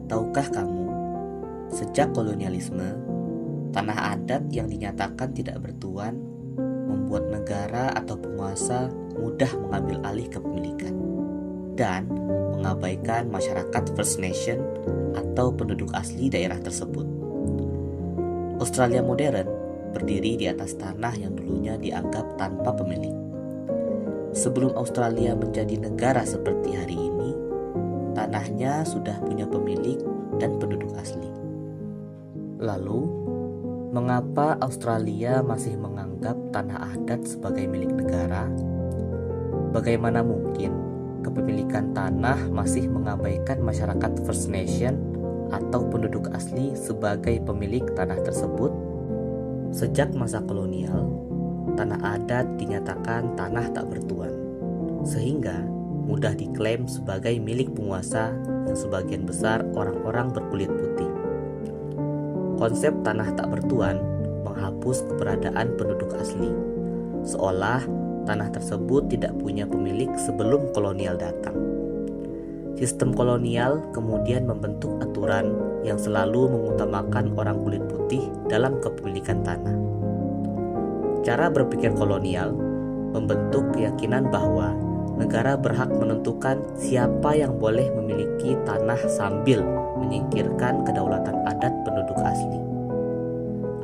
Tahukah kamu, sejak kolonialisme, tanah adat yang dinyatakan tidak bertuan membuat negara atau penguasa mudah mengambil alih kepemilikan dan mengabaikan masyarakat First Nation atau penduduk asli daerah tersebut. Australia modern berdiri di atas tanah yang dulunya dianggap tanpa pemilik. Sebelum Australia menjadi negara seperti hari ini, tanahnya sudah punya pemilik dan penduduk asli. Lalu, mengapa Australia masih menganggap tanah adat sebagai milik negara? Bagaimana mungkin kepemilikan tanah masih mengabaikan masyarakat First Nation atau penduduk asli sebagai pemilik tanah tersebut? Sejak masa kolonial, tanah adat dinyatakan tanah tak bertuan, sehingga mudah diklaim sebagai milik penguasa yang sebagian besar orang-orang berkulit putih. Konsep tanah tak bertuan menghapus keberadaan penduduk asli, seolah tanah tersebut tidak punya pemilik sebelum kolonial datang. Sistem kolonial kemudian membentuk aturan yang selalu mengutamakan orang kulit putih dalam kepemilikan tanah. Cara berpikir kolonial membentuk keyakinan bahwa negara berhak menentukan siapa yang boleh memiliki tanah sambil menyingkirkan kedaulatan adat penduduk asli.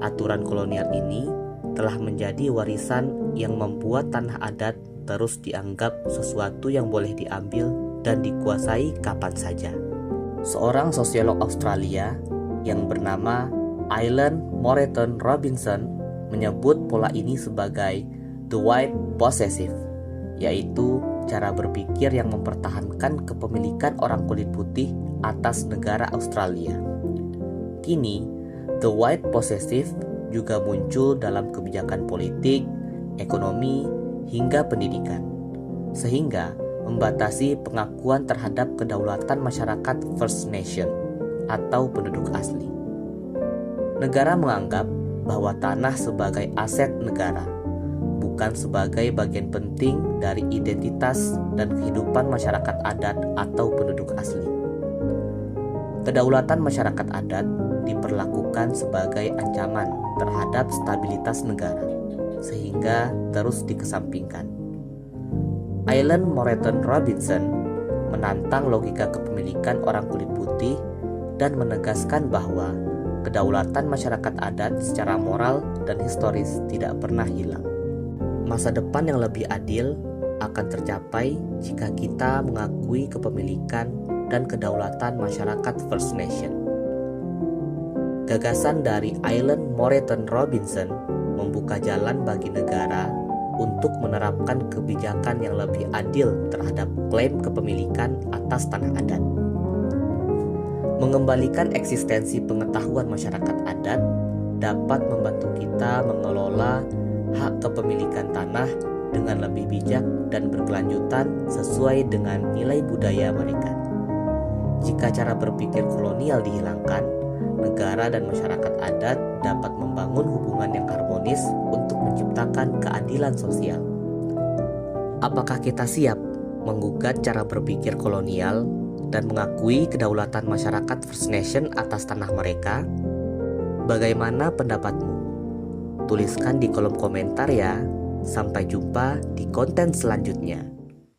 Aturan kolonial ini telah menjadi warisan yang membuat tanah adat terus dianggap sesuatu yang boleh diambil dan dikuasai kapan saja. Seorang sosiolog Australia yang bernama Ian Moreton Robinson menyebut pola ini sebagai the white possessive, yaitu cara berpikir yang mempertahankan kepemilikan orang kulit putih atas negara Australia. Kini, the white possessive juga muncul dalam kebijakan politik, ekonomi, hingga pendidikan, sehingga membatasi pengakuan terhadap kedaulatan masyarakat First Nation atau penduduk asli. Negara menganggap bahwa tanah sebagai aset negara, bukan sebagai bagian penting dari identitas dan kehidupan masyarakat adat atau penduduk asli. Kedaulatan masyarakat adat diperlakukan sebagai ancaman terhadap stabilitas negara, sehingga terus dikesampingkan. Ian Moreton Robinson menantang logika kepemilikan orang kulit putih dan menegaskan bahwa kedaulatan masyarakat adat secara moral dan historis tidak pernah hilang. Masa depan yang lebih adil akan tercapai jika kita mengakui kepemilikan dan kedaulatan masyarakat First Nation. Gagasan dari Ian Moreton Robinson membuka jalan bagi negara untuk menerapkan kebijakan yang lebih adil terhadap klaim kepemilikan atas tanah adat. Mengembalikan eksistensi pengetahuan masyarakat adat dapat membantu kita mengelola hak kepemilikan tanah dengan lebih bijak dan berkelanjutan sesuai dengan nilai budaya mereka. Jika cara berpikir kolonial dihilangkan, negara dan masyarakat adat dapat membangun hubungan yang harmonis untuk menciptakan keadilan sosial. Apakah kita siap menggugat cara berpikir kolonial dan mengakui kedaulatan masyarakat First Nation atas tanah mereka? Bagaimana pendapatmu? Tuliskan di kolom komentar ya. Sampai jumpa di konten selanjutnya.